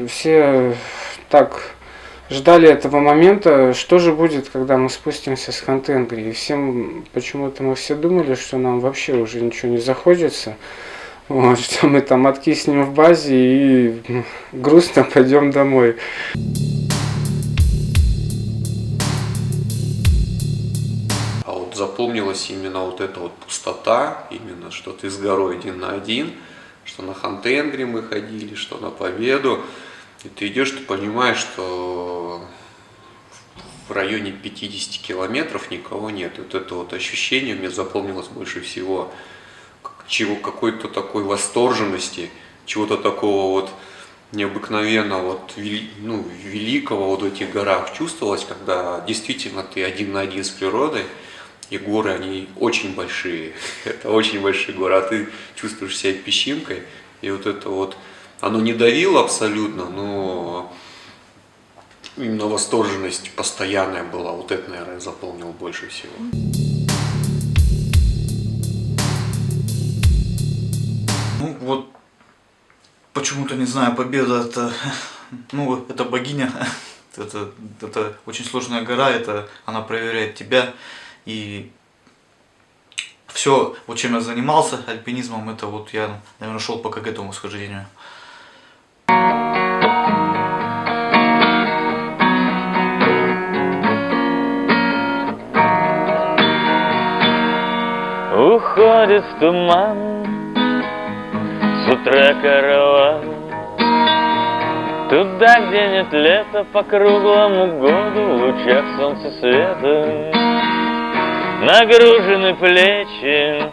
Все так ждали этого момента, что же будет, когда мы спустимся с Ханты-Энгри. И всем, почему-то мы все думали, что нам вообще уже ничего не захочется, вот, что мы там откиснем в базе и грустно пойдем домой. А вот запомнилась именно вот эта вот пустота, именно что ты с горой один на один, что на Ханты-Энгри мы ходили, что на Победу. И ты идешь, ты понимаешь, что в районе 50 километров никого нет. И вот это вот ощущение мне запомнилось больше всего. Какой-то такой восторженности, чего-то такого вот необыкновенного, вот, великого вот в этих горах чувствовалось, когда действительно ты один на один с природой. И горы, они очень большие. Это очень большие горы, а ты чувствуешь себя песчинкой. И вот это вот, оно не давило абсолютно, но именно восторженность постоянная была. Вот это, наверное, запомнил больше всего. Ну вот, почему-то, не знаю, Победа это, ну, это богиня, это очень сложная гора, она проверяет тебя. И все, вот чем я занимался альпинизмом, это вот я, наверное, шел пока к этому восхождению. Уходит в туман с утра караван, туда, где нет лета, по круглому году в лучах солнца света. Нагружены плечи,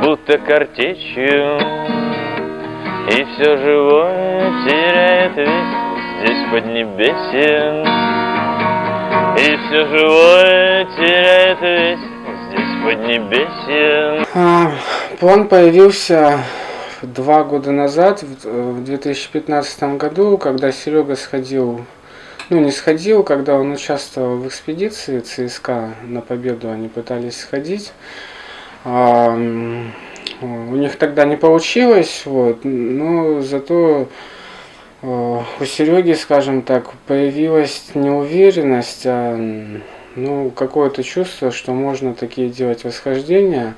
будто картечью, и все живое теряет весь здесь поднебесье. И все живое теряет весь здесь поднебесье. План появился 2 года назад, в 2015 году, когда Серега сходил. Ну, не сходил, когда он участвовал в экспедиции ЦСКА на Победу, они пытались сходить. У них тогда не получилось, вот, но зато у Сереги, скажем так, появилась неуверенность, ну, какое-то чувство, что можно такие делать восхождения.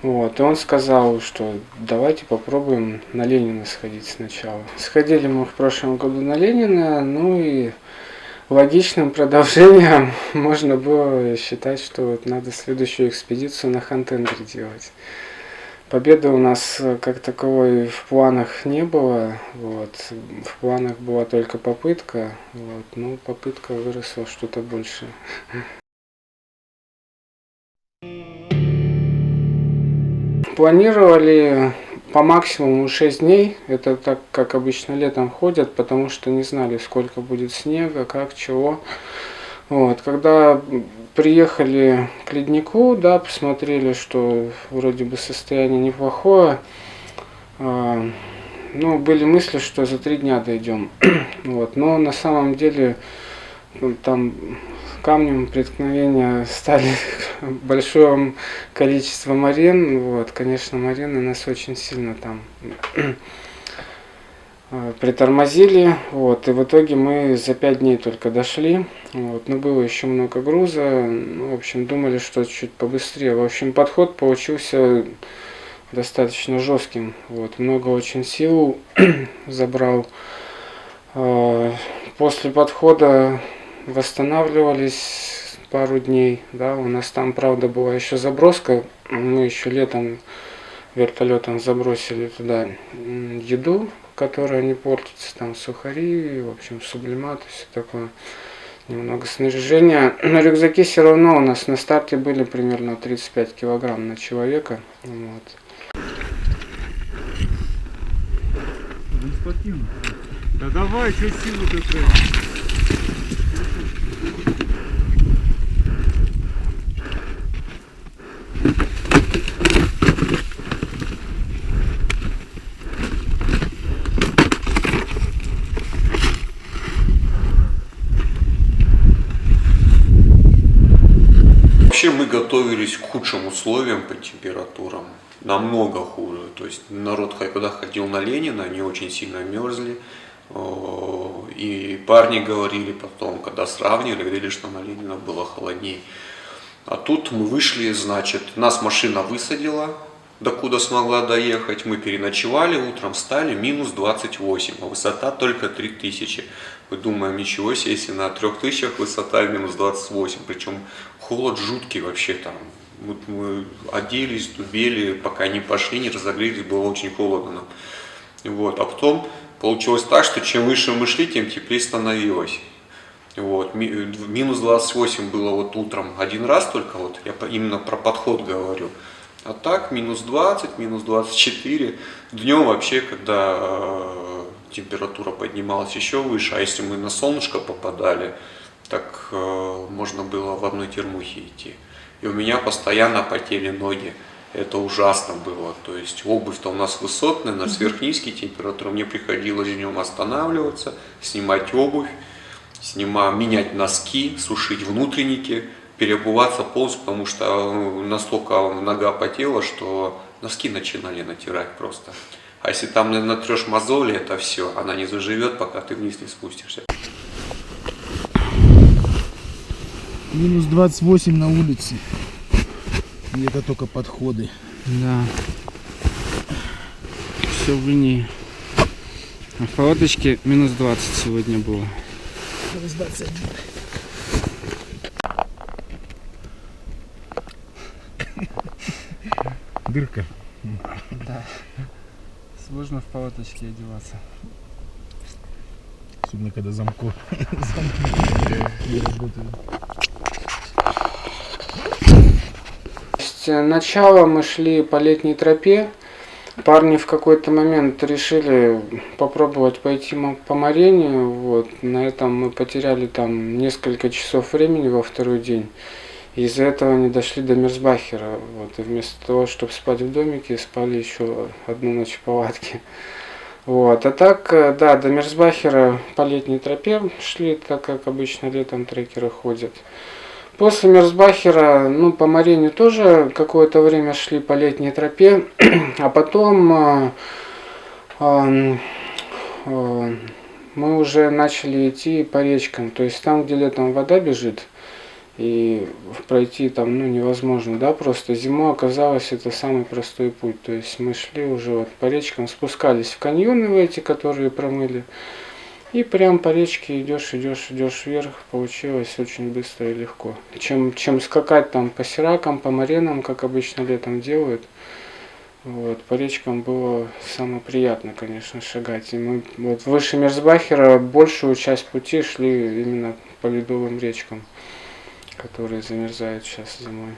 Вот, и он сказал, что давайте попробуем на Ленина сходить сначала. Сходили мы в прошлом году на Ленина, ну и логичным продолжением можно было считать, что вот надо следующую экспедицию на Ханты-Энгри делать. Победы у нас как таковой в планах не было, вот. В планах была только попытка, вот. Но попытка выросла в что-то большее. Планировали по максимуму 6 дней, это так, как обычно летом ходят, потому что не знали, сколько будет снега, как, чего. Вот. Когда приехали к леднику, да, посмотрели, что вроде бы состояние неплохое, ну, были мысли, что за 3 дня дойдем. Вот. Но на самом деле там камнем преткновения стали большое количество марин. Вот, конечно, марины нас очень сильно там притормозили. Вот, и в итоге мы за 5 дней только дошли. Вот, но было еще много груза. Ну, в общем, думали, что чуть побыстрее. В общем, подход получился достаточно жестким. Вот, много очень сил забрал. После подхода восстанавливались пару дней, да, у нас там, правда, была еще заброска, мы еще летом вертолетом забросили туда еду, которая не портится, там сухари, в общем, сублимат, все такое, немного снаряжения. На рюкзаке все равно у нас на старте были примерно 35 килограмм на человека, вот. не спортивно. Да давай, что силу такая? Вообще мы готовились к худшим условиям по температурам, намного хуже. То есть народ, когда ходил на Ленина, они очень сильно мерзли. И парни говорили потом, когда сравнивали, говорили, что на Ленина было холоднее. А тут мы вышли, значит, нас машина высадила, докуда смогла доехать. Мы переночевали, утром встали, минус 28, а высота только 3000. Мы думаем, ничего себе, если на 3000 высота минус 28, причем холод жуткий вообще там. Мы оделись, дубели, пока не пошли, не разогрелись, было очень холодно. Вот. А потом получилось так, что чем выше мы шли, тем теплее становилось. Вот. Минус 28 было вот утром один раз только, вот я именно про подход говорю. А так минус 20, минус 24. Днем вообще, когда температура поднималась еще выше, а если мы на солнышко попадали, так можно было в одной термухе идти. И у меня постоянно потели ноги. Это ужасно было. То есть обувь-то у нас высотная, на сверхнизкие температуры. Мне приходилось днем останавливаться, снимать обувь, менять носки, сушить внутренники, переобуваться полностью, потому что настолько нога потела, что носки начинали натирать просто. А если там натрешь мозоли, это все, она не заживет, пока ты вниз не спустишься. Минус 28 на улице. И это только подходы. Да. Все в линии. А в палаточке минус 20 сегодня было. Минус 21. Дырка. Да. Сложно в палаточке одеваться. Особенно когда замки не работают. Начало мы шли по летней тропе. Парни в какой-то момент решили попробовать пойти по морению. Вот. На этом мы потеряли там несколько часов времени во второй день. Из-за этого они дошли до Мерсбахера. Вот. И вместо того, чтобы спать в домике, спали еще одну ночь в палатке. Вот. А так, да, до Мерсбахера по летней тропе шли, так как обычно летом трекеры ходят. После Мерсбахера, ну, по морению тоже какое-то время шли по летней тропе, а потом мы уже начали идти по речкам, то есть там, где летом вода бежит, и пройти там, ну, невозможно, да, просто зимой оказалось это самый простой путь, то есть мы шли уже вот по речкам, спускались в каньоны в эти, которые промыли, и прям по речке идешь вверх, получилось очень быстро и легко. Чем скакать там по сиракам, по маренам, как обычно летом делают. Вот, по речкам было самое приятное, конечно, шагать. И мы вот выше Мерсбахера большую часть пути шли именно по ледовым речкам, которые замерзают сейчас зимой.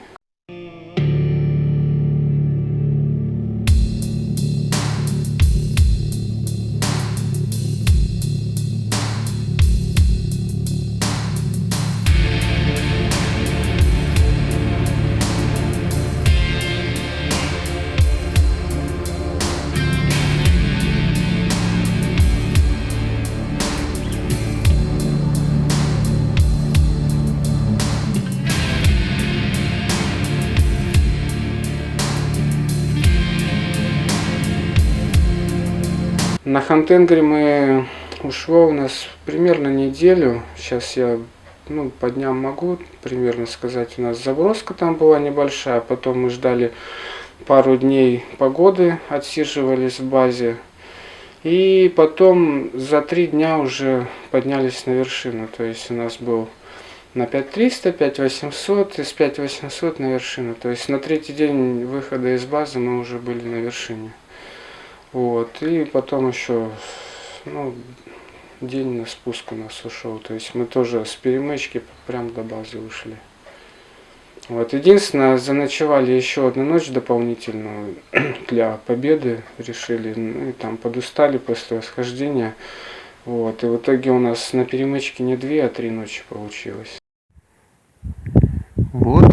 На Хантенгри мы ушло у нас примерно неделю. Сейчас я по дням могу примерно сказать. У нас заброска там была небольшая. Потом мы ждали пару дней погоды, отсиживались в базе. И потом за 3 дня уже поднялись на вершину. То есть у нас был на 5300, 5800, и с 5800 на вершину. То есть на 3-й день выхода из базы мы уже были на вершине. Вот, и потом еще, день на спуск у нас ушел. То есть мы тоже с перемычки прям до базы ушли. Вот, единственное, заночевали еще одну ночь дополнительную для победы, решили, ну и там подустали после восхождения. Вот, и в итоге у нас на перемычке не 2, а 3 ночи получилось. Вот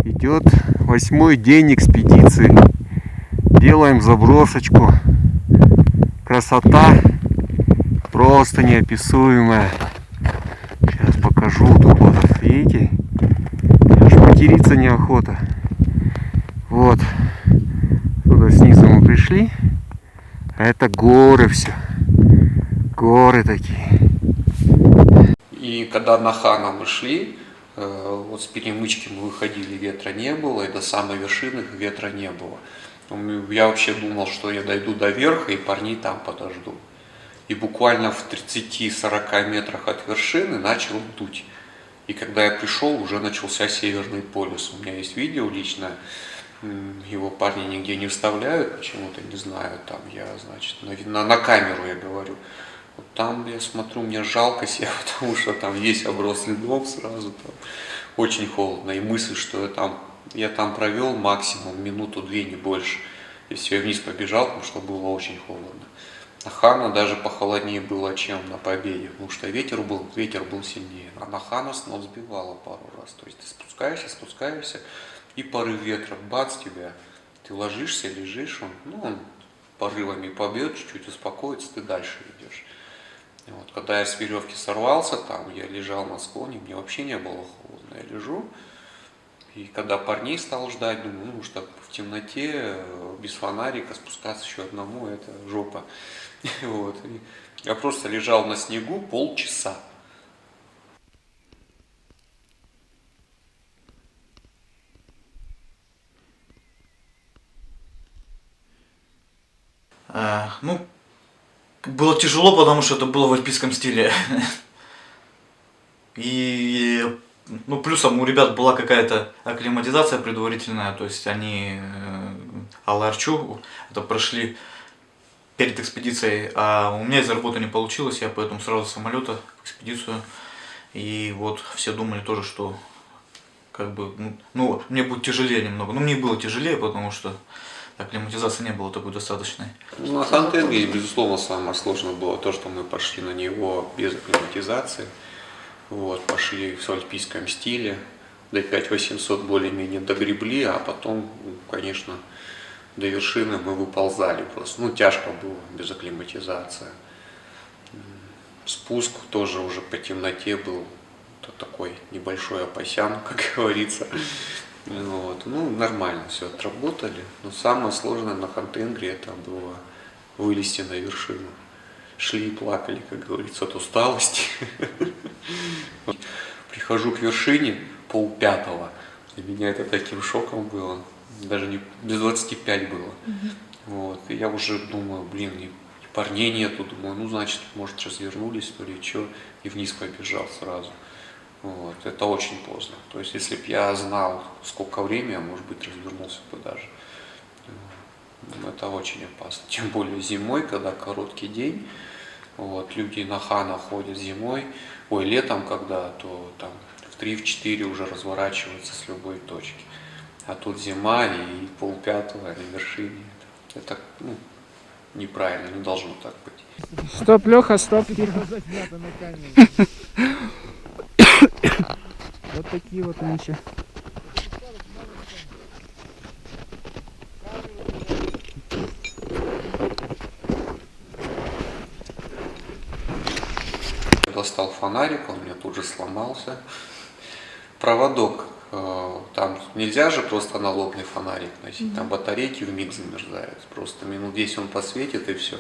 идет 8-й день экспедиции. Делаем забросочку. Красота просто неописуемая. Сейчас покажу. Тут вот, видите? Аж материться неохота. Вот. Туда снизу мы пришли. А это горы все. Горы такие. И когда на Хана мы шли, вот с перемычки мы выходили, ветра не было, и до самой вершины ветра не было. Я вообще думал, что я дойду до верха и парней там подожду. И буквально в 30-40 метрах от вершины начал дуть. И когда я пришел, уже начался Северный полюс. У меня есть видео личное, его парни нигде не вставляют, почему-то не знаю, там я, значит, на камеру я говорю. Вот там я смотрю, мне жалко себя, потому что там весь оброс льдом сразу, там очень холодно. И мысль, что я там провел максимум минуту-две, не больше. И все, я вниз побежал, потому что было очень холодно. На Хана даже похолоднее было, чем на Победе, потому что ветер был сильнее. А на Хана снова сбивало пару раз. То есть ты спускаешься, и порыв ветра, бац, тебя. Ты ложишься, лежишь, он порывами побьет, чуть-чуть успокоится, ты дальше идешь. И вот, когда я с веревки сорвался, там я лежал на склоне, мне вообще не было холодно. Я лежу, и когда парней стал ждать, думаю, ну что в темноте, без фонарика спускаться еще одному, это жопа. Вот. И я просто лежал на снегу полчаса. Ну, было тяжело, потому что это было в альпийском стиле. И ну, плюсом у ребят была какая-то акклиматизация предварительная, то есть они Ала-Арчу это прошли перед экспедицией, а у меня из-за работы не получилось, я поэтому сразу с самолета в экспедицию. И вот все думали тоже, что как бы, ну, мне будет тяжелее немного. Ну, мне было тяжелее, потому что акклиматизации не было такой достаточной. Ну, на Хан-Тенге, безусловно, самое сложное было то, что мы пошли на него без акклиматизации. Вот, пошли в альпийском стиле, до 5800 более-менее догребли, а потом, конечно, до вершины мы выползали просто. Ну, тяжко было, без акклиматизации. Спуск тоже уже по темноте был, такой небольшой Апасян, как говорится. Вот. Ну, нормально все отработали. Но самое сложное на Хан-Тенгри это было вылезти на вершину. Шли и плакали, как говорится, от усталости. Прихожу к вершине 4:30. Для меня это таким шоком было. Даже не без 25 было. Вот. И я уже думаю, блин, и парней нету. Думаю, ну, значит, может, развернулись, то ли что. И вниз побежал сразу. Вот. Это очень поздно. То есть, если бы я знал, сколько времени, я, может быть, развернулся бы даже. Это очень опасно. Тем более зимой, когда короткий день. Вот, люди на Хана ходят зимой, летом, когда, то там в 3-4 уже разворачиваются с любой точки. А тут зима и 4:30 на вершине. Это неправильно, не должно так быть. Стоп, Леха, стоп. Вот такие вот нынче. Достал фонарик, он у меня тут же сломался. Проводок, там нельзя же просто налобный фонарик носить, там батарейки вмиг замерзают. Просто минут 10 он посветит и все.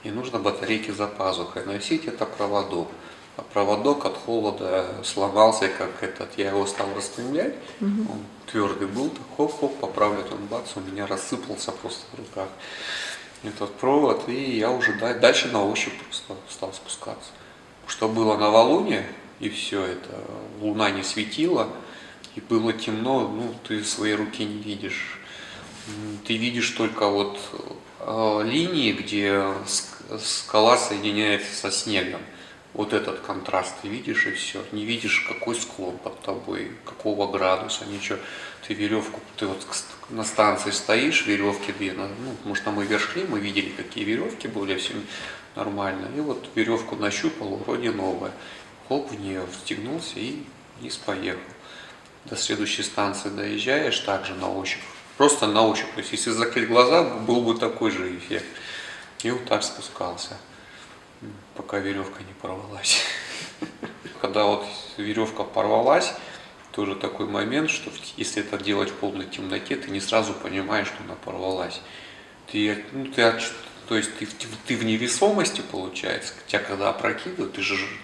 И нужно батарейки за пазухой носить, это проводок. А проводок от холода сломался, как я его стал распрямлять, он твердый был, хоп-хоп, поправлять, он бац, у меня рассыпался просто в руках этот провод, и я уже дальше на ощупь просто стал спускаться. Что было новолуние, и все это, луна не светила, и было темно, ты своей руки не видишь. Ты видишь только вот линии, где скала соединяется со снегом. Вот этот контраст ты видишь и все. Не видишь, какой склон под тобой, какого градуса, ничего. Ты веревку, ты вот на станции стоишь, веревки две, ну, может, мы вверх шли, мы видели, какие веревки были, все нормально. И вот веревку нащупал, вроде новая. Хоп, в нее встегнулся и вниз поехал. До следующей станции доезжаешь также на ощупь. Просто на ощупь. То есть, если закрыть глаза, был бы такой же эффект. И вот так спускался, пока веревка не порвалась. Когда вот веревка порвалась, тоже такой момент, что если это делать в полной темноте, ты не сразу понимаешь, что она порвалась. То есть ты в невесомости, получается, тебя когда опрокидывают, ты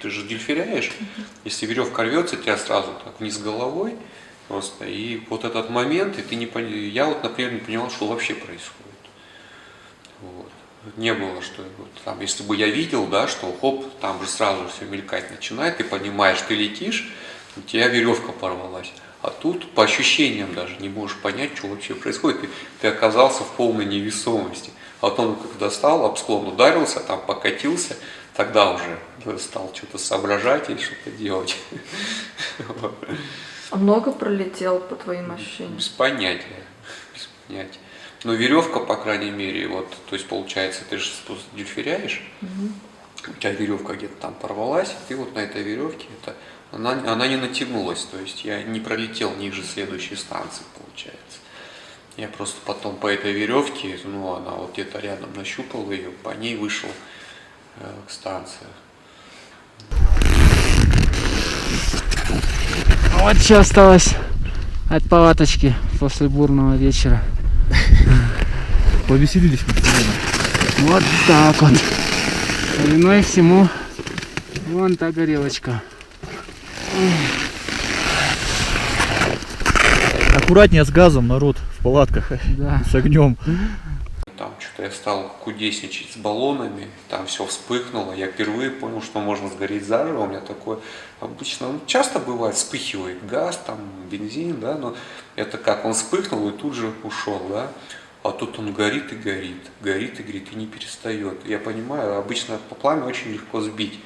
же дельфиряешь. Если веревка рвется, тебя сразу так вниз головой просто. И вот этот момент, и ты не я вот, например, не понимал, что вообще происходит. Вот. Не было, что вот, там, если бы я видел, да, что хоп, там же сразу все мелькать начинает, ты понимаешь, ты летишь, у тебя веревка порвалась. А тут по ощущениям даже не можешь понять, что вообще происходит. Ты оказался в полной невесомости. А потом, когда стал, об склон ударился, там покатился, тогда уже стал что-то соображать и что-то делать. А много пролетел, по твоим ощущениям? Без понятия. Без понятия. Но веревка, по крайней мере, вот, то есть получается, ты же дельфиряешь, у тебя веревка где-то там порвалась, и ты вот на этой веревке, она не натянулась, то есть я не пролетел ниже следующей станции, получается. Я просто потом по этой веревке, ну она вот где-то рядом нащупал ее, по ней вышел к станции. Вот что осталось от палаточки после бурного вечера. Повеселились мы. Вот так вот. Виной всему вон та горелочка. Аккуратнее с газом, народ, в палатках. Да. С огнем. Там что-то я стал кудесничать с баллонами, там все вспыхнуло. Я впервые понял, что можно сгореть заживо. У меня такое обычно, часто бывает, вспыхивает газ, там бензин, да, но это как он вспыхнул и тут же ушел, да. А тут он горит и горит, горит и горит и не перестает. Я понимаю, обычно по пламя очень легко сбить,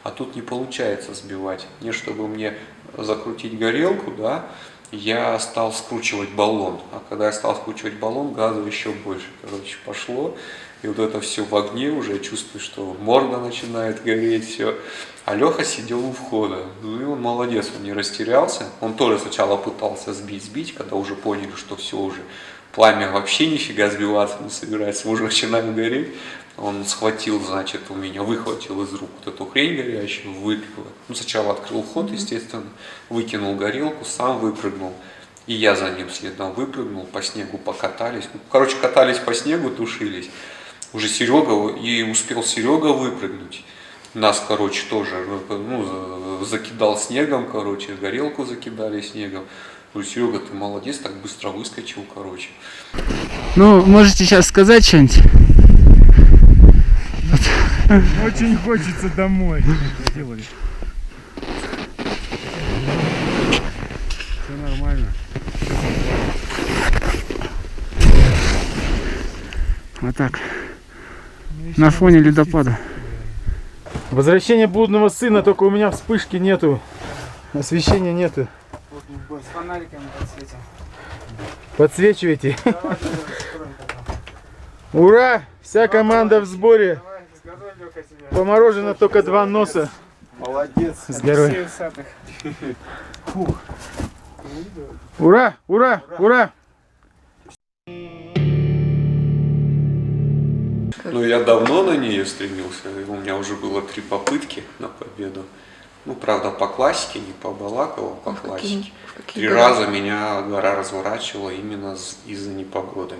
а тут не получается сбивать. Не чтобы мне закрутить горелку, да, я стал скручивать баллон. А когда я стал скручивать баллон, газа еще больше, короче, пошло. И вот это все в огне уже, я чувствую, что морда начинает гореть, все. А Леха сидел у входа. Ну и он молодец, он не растерялся. Он тоже сначала пытался сбить, когда уже поняли, что все уже, пламя вообще нифига сбиваться не собирается, мы уже начинаем гореть. Он схватил, значит, у меня, выхватил из рук вот эту хрень горячую, выпил. Ну, сначала открыл ход, естественно, выкинул горелку, сам выпрыгнул. И я за ним следом выпрыгнул, по снегу покатались. Ну, короче, катались по снегу, тушились. Уже Серега, и успел Серега выпрыгнуть. Нас, короче, тоже, ну, закидал снегом, короче, горелку закидали снегом. Говорю, Серега, ты молодец, так быстро выскочил, короче. Ну, можете сейчас сказать что-нибудь? Очень хочется домой. Делали. Все нормально. Вот так. На фоне ледопада. Возвращение блудного сына, только у меня вспышки нету. Освещения нету. С фонариками подсветим. Подсвечивайте. Ура! Вся команда в сборе. Поморожено только 2 носа. Молодец. С горой. Ура! Ура! Ура! Ну, я давно на нее стремился, у меня уже было 3 попытки на победу. Ну, правда, по классике, не по Балакову, по классике. 3 раза меня гора разворачивала именно из-за непогоды.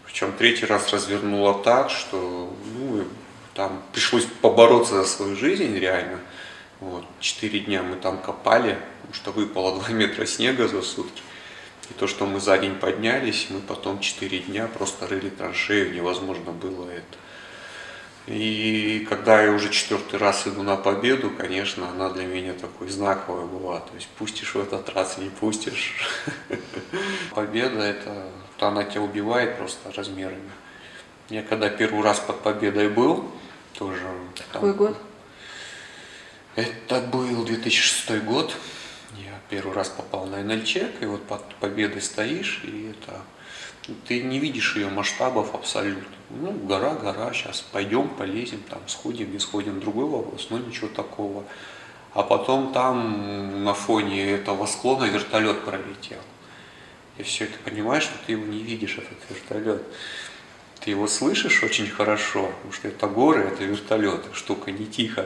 Причем 3-й раз развернула так, что, ну, там пришлось побороться за свою жизнь реально. Вот. 4 дня мы там копали, потому что выпало 2 метра снега за сутки. И то, что мы за день поднялись, мы потом 4 дня просто рыли траншею, невозможно было это. И когда я уже 4-й раз иду на победу, конечно, она для меня такой знаковая была. То есть пустишь в этот раз, не пустишь. Победа, это она тебя убивает просто размерами. Я когда первый раз под победой был, тоже... Какой год? Это был 2006 год. Я первый раз попал на НЛЧ, и вот под Победой стоишь, и это ты не видишь ее масштабов абсолютно. Ну, гора, сейчас пойдем, полезем, там сходим, не сходим, другой вопрос, но ничего такого. А потом там на фоне этого склона вертолет пролетел. И все это понимаешь, что ты его не видишь, этот вертолет. Ты его слышишь очень хорошо, потому что это горы, это вертолет, штука не тихо.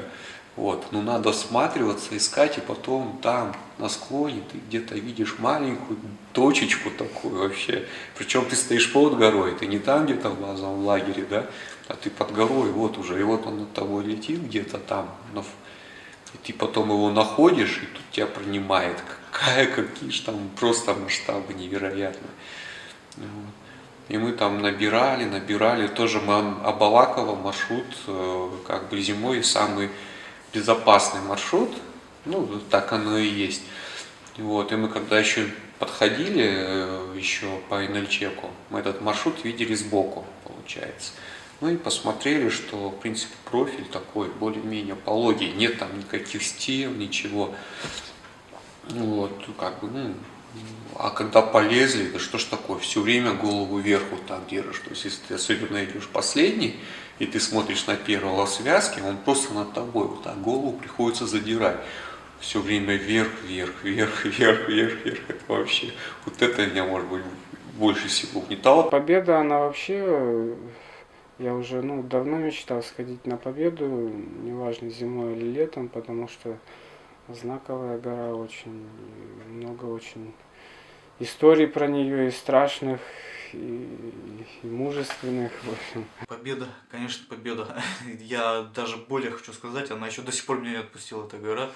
Вот. Но надо осматриваться, искать, и потом там, на склоне, ты где-то видишь маленькую точечку такую вообще. Причем ты стоишь под горой, ты не там где-то в базовом лагере, да, а ты под горой, вот уже, и вот он над тобой летит где-то там. И ты потом его находишь, и тут тебя принимает. Какие же там просто масштабы невероятные. Вот. И мы там набирали, тоже мы Абалаково маршрут, как бы зимой самый безопасный маршрут, ну, так оно и есть. Вот, и мы когда еще подходили еще по НЛЧеку, мы этот маршрут видели сбоку, получается. Ну и посмотрели, что, в принципе, профиль такой, более-менее пологий, нет там никаких стен, ничего. Вот, как бы, ну, а когда полезли, да что ж такое, все время голову вверх вот так держишь. То есть, если ты особенно идешь последний, и ты смотришь на первого связки, он просто над тобой, вот так голову приходится задирать. Все время вверх. Это вообще, вот это меня, может быть, больше всего угнетало. Победа, она вообще, я уже давно мечтал сходить на Победу, неважно зимой или летом, потому что знаковая гора, очень много очень историй про нее, и страшных, и мужественных, в общем. Победа, конечно, победа. Я даже более хочу сказать, она еще до сих пор меня не отпустила, эта гора.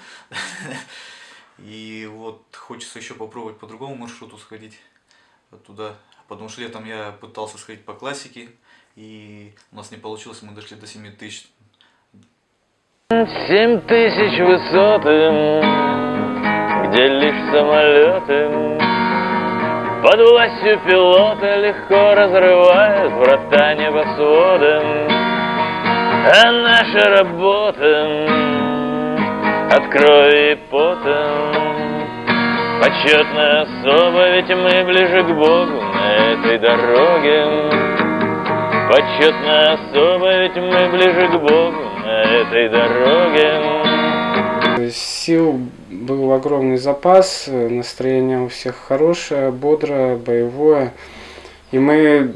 И вот хочется еще попробовать по другому маршруту сходить туда. Потому что летом я пытался сходить по классике, и у нас не получилось, мы дошли до 7000. 7000 высоты, где лишь самолеты под властью пилота легко разрывают врата небосвода. А наша работа от крови и пота почетная особа, ведь мы ближе к Богу на этой дороге. Почетная особа, ведь мы ближе к Богу на этой дороге. Сил был огромный запас, настроение у всех хорошее, бодрое, боевое. И мы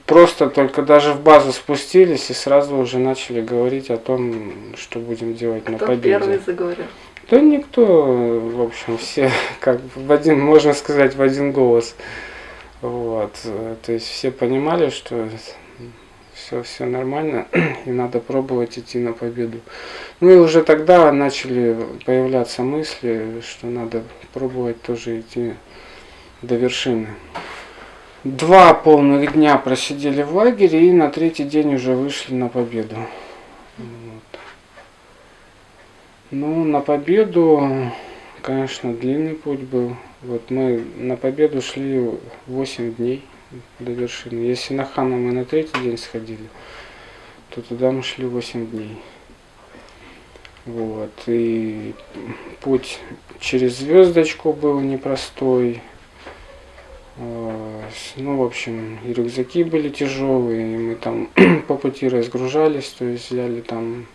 просто только даже в базу спустились и сразу уже начали говорить о том, что будем делать на Победе. Кто первый заговорил? Да никто, в общем, все как в один, можно сказать, в один голос. То есть все понимали, что все нормально, и надо пробовать идти на Победу. Ну и уже тогда начали появляться мысли, что надо пробовать тоже идти до вершины. 2 полных дня просидели в лагере, и на 3-й день уже вышли на Победу. Вот. Ну, на Победу, конечно, длинный путь был. Вот мы на Победу шли 8 дней до вершины. Если на Хана мы на 3-й день сходили, то туда мы шли 8 дней. Вот. И путь через звездочку был непростой. Ну, в общем, и рюкзаки были тяжелые, и мы там по пути разгружались, то есть взяли там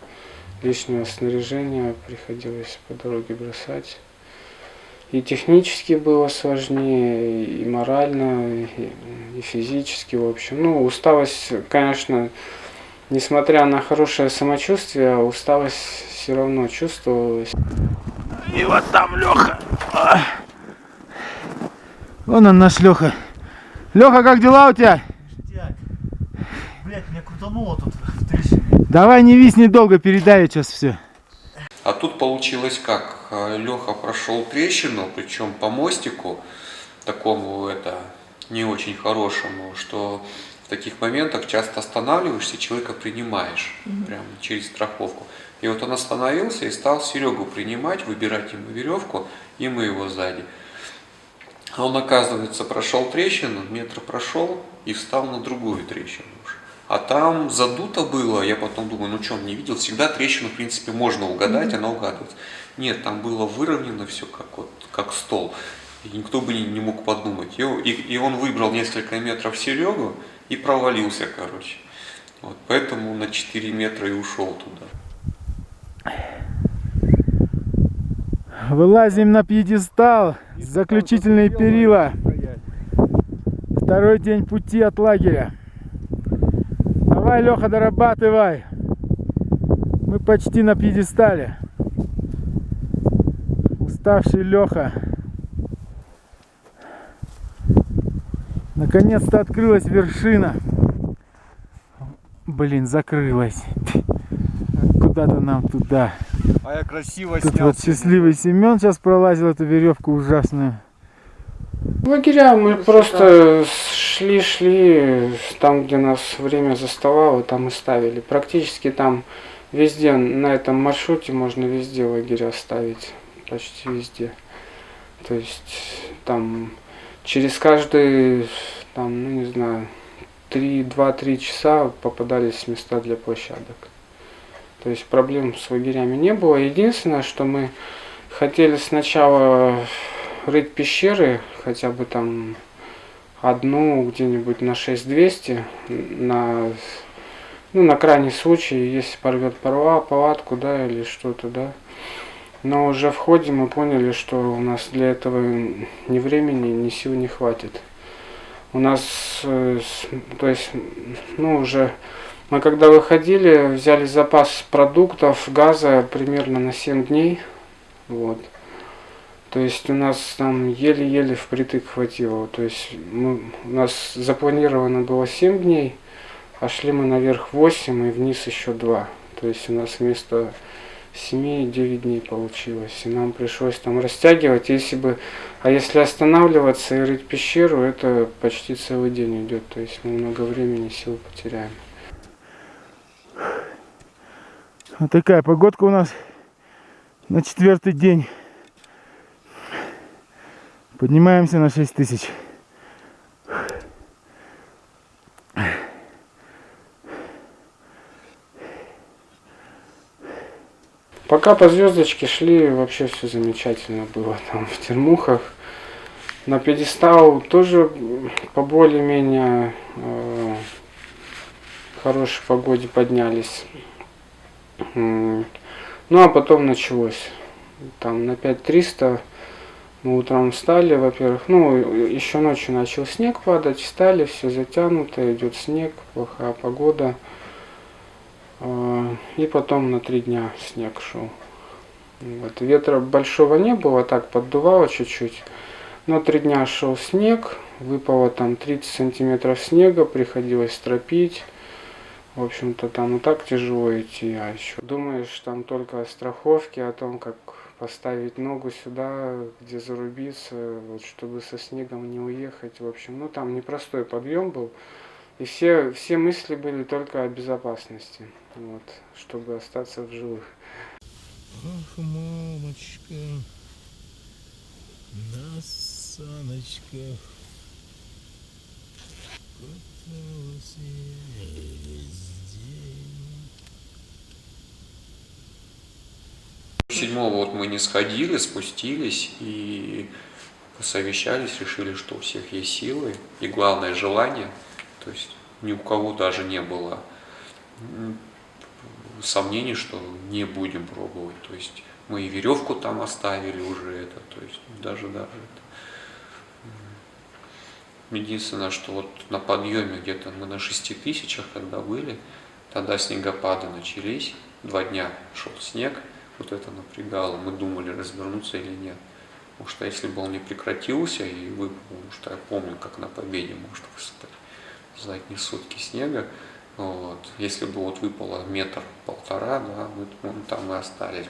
лишнего снаряжения, приходилось по дороге бросать. И технически было сложнее, и морально, и физически, в общем. Ну, усталость, конечно, несмотря на хорошее самочувствие, усталость все равно чувствовалась. И вот там Леха. Вон он наш Леха. Леха, как дела у тебя? Блять, меня крутануло тут в трясине. Давай не висни долго, передай сейчас все. А тут получилось как? Леха прошел трещину, причем по мостику, такому не очень хорошему, что в таких моментах часто останавливаешься, человека принимаешь, прямо через страховку. И вот он остановился и стал Серегу принимать, выбирать ему веревку, и мы его сзади. А он, оказывается, прошел трещину, метр прошел и встал на другую трещину уже. А там задуто было, я потом думаю, ну что, он не видел, всегда трещину, в принципе, можно угадать, она угадывается. Нет, там было выровнено все как стол, и никто бы не мог подумать. И он выбрал несколько метров Серегу и провалился, короче. Вот, поэтому на 4 метра и ушел туда. Вылазим на пьедестал, заключительные перила. Второй день пути от лагеря. Давай, Леха, дорабатывай. Мы почти на пьедестале. Уставший Леха. Наконец-то открылась вершина. Блин, закрылась. Куда-то нам туда. А я красиво Тут снял. вот счастливый Семен сейчас пролазил эту веревку ужасную. В лагеря мы просто шли, там, где нас время заставало, там и ставили. Практически там везде, на этом маршруте можно везде лагеря ставить, почти везде. То есть там через каждые, там, ну не знаю, 2-3 часа попадались места для площадок. То есть проблем с лагерями не было. Единственное, что мы хотели сначала рыть пещеры, хотя бы там одну где-нибудь на 6200, на крайний случай, если порвет палатку, да, или что-то, да. Но уже в ходе мы поняли, что у нас для этого ни времени, ни сил не хватит. У нас, то есть, уже мы когда выходили, взяли запас продуктов, газа примерно на 7 дней, вот. То есть у нас там еле-еле впритык хватило. То есть у нас запланировано было 7 дней, а шли мы наверх 8 и вниз еще 2. То есть у нас вместо 7 9 дней получилось. И нам пришлось там растягивать. Если останавливаться и рыть пещеру, это почти целый день идет. То есть мы много времени, сил потеряем. Вот такая погодка у нас на 4-й день. Поднимаемся на 6000. Пока по звездочке шли, вообще все замечательно было там в термухах. На пьедестал тоже по более-менее хорошей погоде поднялись. А потом началось. Там на 5300 мы утром встали, во-первых, еще ночью начал снег падать, встали, все затянуто, идет снег, плохая погода. И потом на 3 дня снег шел. Вот. Ветра большого не было, так поддувало чуть-чуть. Но 3 дня шел снег, выпало там 30 сантиметров снега, приходилось стропить. В общем-то там и так тяжело идти, а еще думаешь там только о страховке, о том, как поставить ногу сюда, где зарубиться, вот, чтобы со снегом не уехать. В общем, там непростой подъем был. И все мысли были только о безопасности, вот, чтобы остаться в живых. Ах, мамочка, на саночках каталась я весь день. 7-го вот мы не сходили, спустились и посовещались, решили, что у всех есть силы и главное желание. То есть ни у кого даже не было сомнений, что не будем пробовать. То есть мы и веревку там оставили уже то есть даже это. Единственное, что вот на подъеме где-то мы на 6000, когда были, тогда снегопады начались, 2 дня шел снег, вот это напрягало, мы думали, развернуться или нет. Потому что если бы он не прекратился и выпал, потому что я помню, как на Победе может высыпать за одни сутки снега, вот. Если бы вот выпало 1-1,5 метра, да, мы там и остались.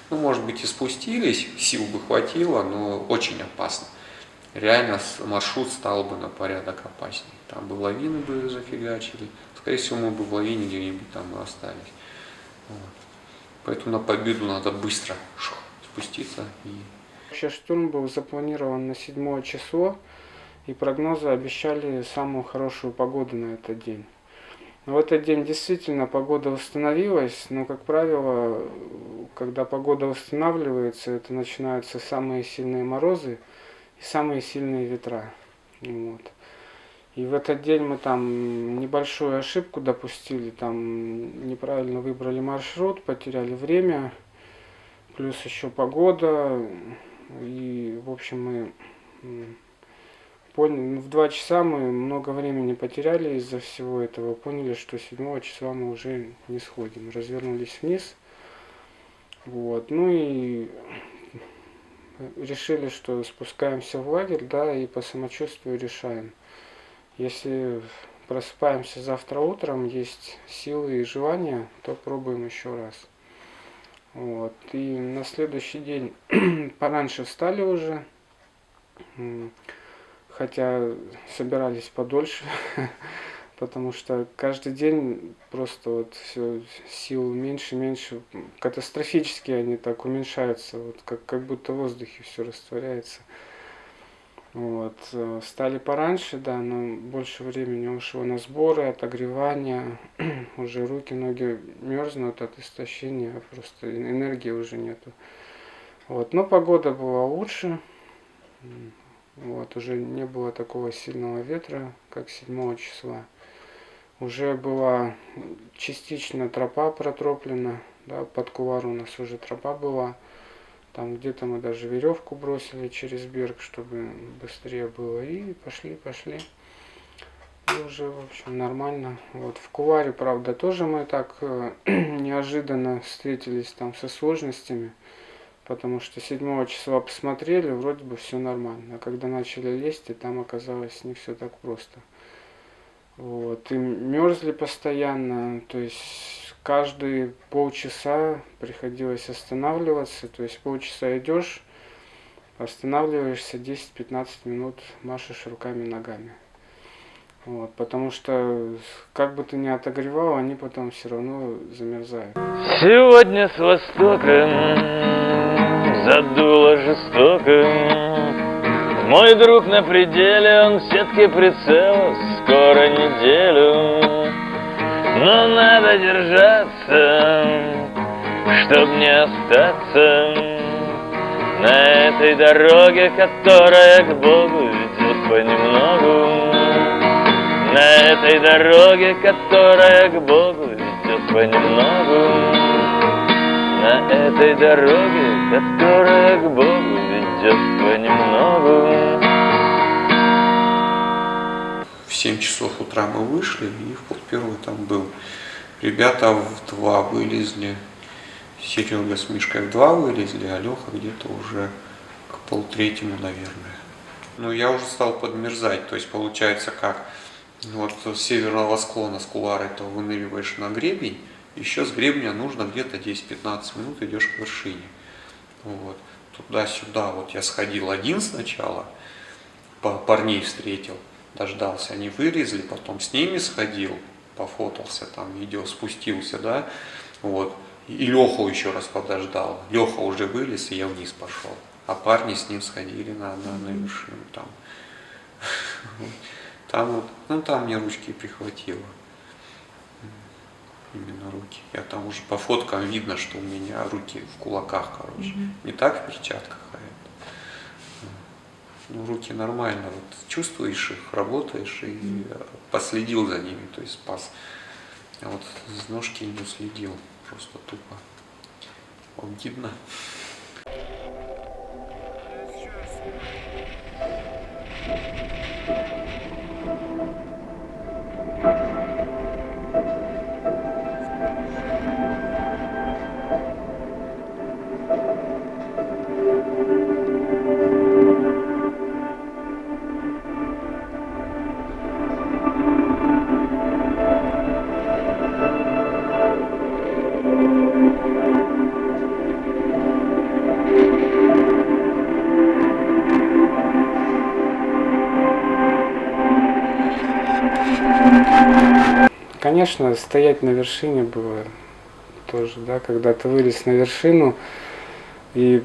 Может быть, и спустились, сил бы хватило, но очень опасно. Реально маршрут стал бы на порядок опаснее. Там бы лавины бы зафигачили. Скорее всего, мы бы в лавине где-нибудь там и остались. Вот. Поэтому на Победу надо быстро спуститься. Вообще штурм был запланирован на 7 число, и прогнозы обещали самую хорошую погоду на этот день. В этот день действительно погода установилась, но, как правило, когда погода устанавливается, это начинаются самые сильные морозы и самые сильные ветра. Вот. И в этот день мы там небольшую ошибку допустили, там неправильно выбрали маршрут, потеряли время, плюс еще погода. И, в общем, мы поняли, в 2 часа мы много времени потеряли из-за всего этого, поняли, что 7 числа мы уже не сходим, развернулись вниз. Вот. Ну и решили, что спускаемся в лагерь, да, и по самочувствию решаем. Если просыпаемся завтра утром, есть силы и желание, то пробуем еще раз. Вот. И на следующий день пораньше встали уже, хотя собирались подольше, потому что каждый день просто вот все сил меньше, катастрофически они так уменьшаются, вот как будто в воздухе все растворяется. Вот. Встали пораньше, да, но больше времени ушло на сборы, отогревание, уже руки, ноги мерзнут от истощения, просто энергии уже нету. Вот. Но погода была лучше, вот, уже не было такого сильного ветра, как 7 числа. Уже была частично тропа протоплена, да, под Кувар у нас уже тропа была. Там где-то мы даже веревку бросили через берег, чтобы быстрее было. И пошли. И уже, в общем, нормально. Вот в Куваре, правда, тоже мы так неожиданно встретились там со сложностями. Потому что 7 числа посмотрели, вроде бы все нормально. А когда начали лезть, и там оказалось не все так просто. Вот. И мерзли постоянно, то есть каждые полчаса приходилось останавливаться, то есть полчаса идешь, останавливаешься, 10-15 минут машешь руками, ногами. Вот. Потому что как бы ты ни отогревал, они потом все равно замерзают. Сегодня с востока задуло жестоко. Мой друг на пределе, он в сетке прицела, скоро неделю. Но надо держаться, чтоб не остаться на этой дороге, которая к Богу ведет понемногу. На этой дороге, которая к Богу ведет понемногу. На этой дороге, которая к Богу ведет понемногу. В 7 часов утра мы вышли, и в 1:30 там был. Ребята в 2 вылезли, Серега с Мишкой в 2 вылезли, а Леха где-то уже к 2:30, наверное. Ну, я уже стал подмерзать, то есть получается как, вот с северного склона, с Кувара, то выныриваешь на гребень, еще с гребня нужно где-то 10-15 минут идешь к вершине. Вот. Туда-сюда, вот я сходил один сначала, парней встретил, дождался, они вылезли, потом с ними сходил, пофотался, там видео спустился, да, вот, и Леху еще раз подождал. Леха уже вылез, и я вниз пошел, а парни с ним сходили на вершину, там вот, ну там мне ручки прихватило, именно руки. Я там уже по фоткам видно, что у меня руки в кулаках, короче, не так в перчатках, а это. Ну, руки нормально, вот чувствуешь их, работаешь и последил за ними, то есть спас. А вот с ножки не уследил, просто тупо. Обидно. Конечно, стоять на вершине было тоже, да, когда ты вылез на вершину, и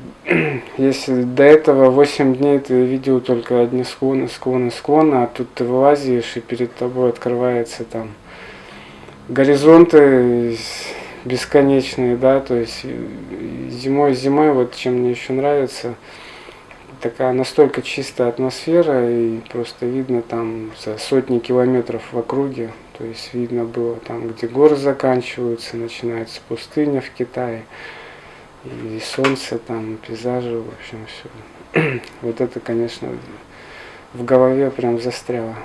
если до этого 8 дней ты видел только одни склоны, а тут ты вылазишь, и перед тобой открывается там горизонты бесконечные, да, то есть зимой, вот чем мне еще нравится, такая настолько чистая атмосфера, и просто видно там за сотни километров в округе, то есть видно было там, где горы заканчиваются, начинается пустыня в Китае, и солнце, там, пейзажи, в общем, все. Вот это, конечно, в голове прям застряло.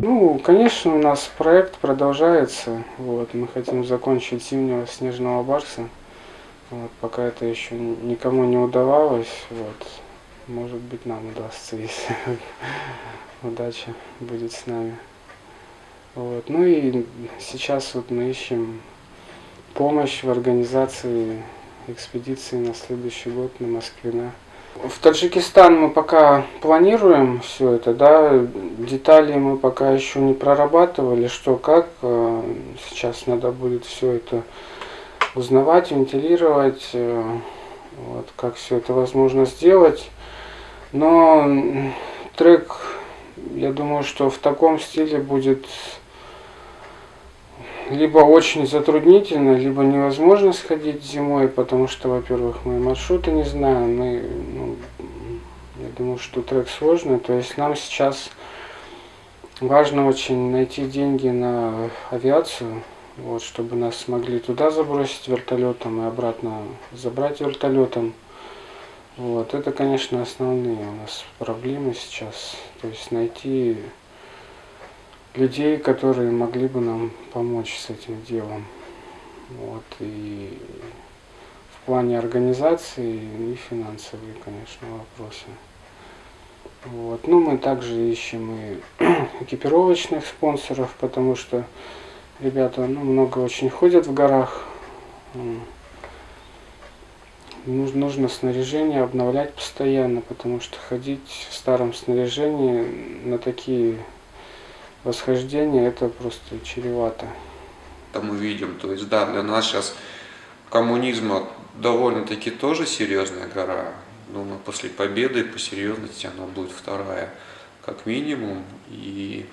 Ну, конечно, у нас проект продолжается. Вот, мы хотим закончить зимнего снежного барса. Вот, пока это еще никому не удавалось. Вот, может быть, нам удастся, если удача будет с нами. Вот, ну и сейчас вот мы ищем помощь в организации экспедиции на следующий год на Москвина. В Таджикистан мы пока планируем все это, да, детали мы пока еще не прорабатывали, что как. Сейчас надо будет все это узнавать, вентилировать, вот, как все это возможно сделать. Но трек, я думаю, что в таком стиле будет либо очень затруднительно, либо невозможно сходить зимой, потому что, во-первых, мы маршруты не знаем, я думаю, что трек сложный, то есть нам сейчас важно очень найти деньги на авиацию, вот, чтобы нас смогли туда забросить вертолетом и обратно забрать вертолетом. Вот, это, конечно, основные у нас проблемы сейчас, то есть найти людей, которые могли бы нам помочь с этим делом. Вот, и в плане организации и финансовые, конечно, вопросы. Вот. Ну, мы также ищем и экипировочных спонсоров, потому что ребята много очень ходят в горах. Нужно снаряжение обновлять постоянно, потому что ходить в старом снаряжении на такие восхождение это просто чревато. Это мы видим, то есть да, для нас сейчас коммунизма довольно-таки тоже серьезная гора. Думаю, после победы по серьезности она будет вторая, как минимум. И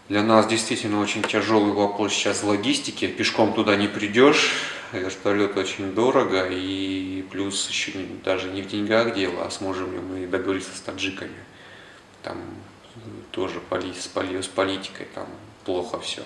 для нас действительно очень тяжелый вопрос сейчас логистики. Пешком туда не придешь, вертолет очень дорого, и плюс еще даже не в деньгах дело, а сможем ли мы договориться с таджиками. Там тоже с политикой там плохо все.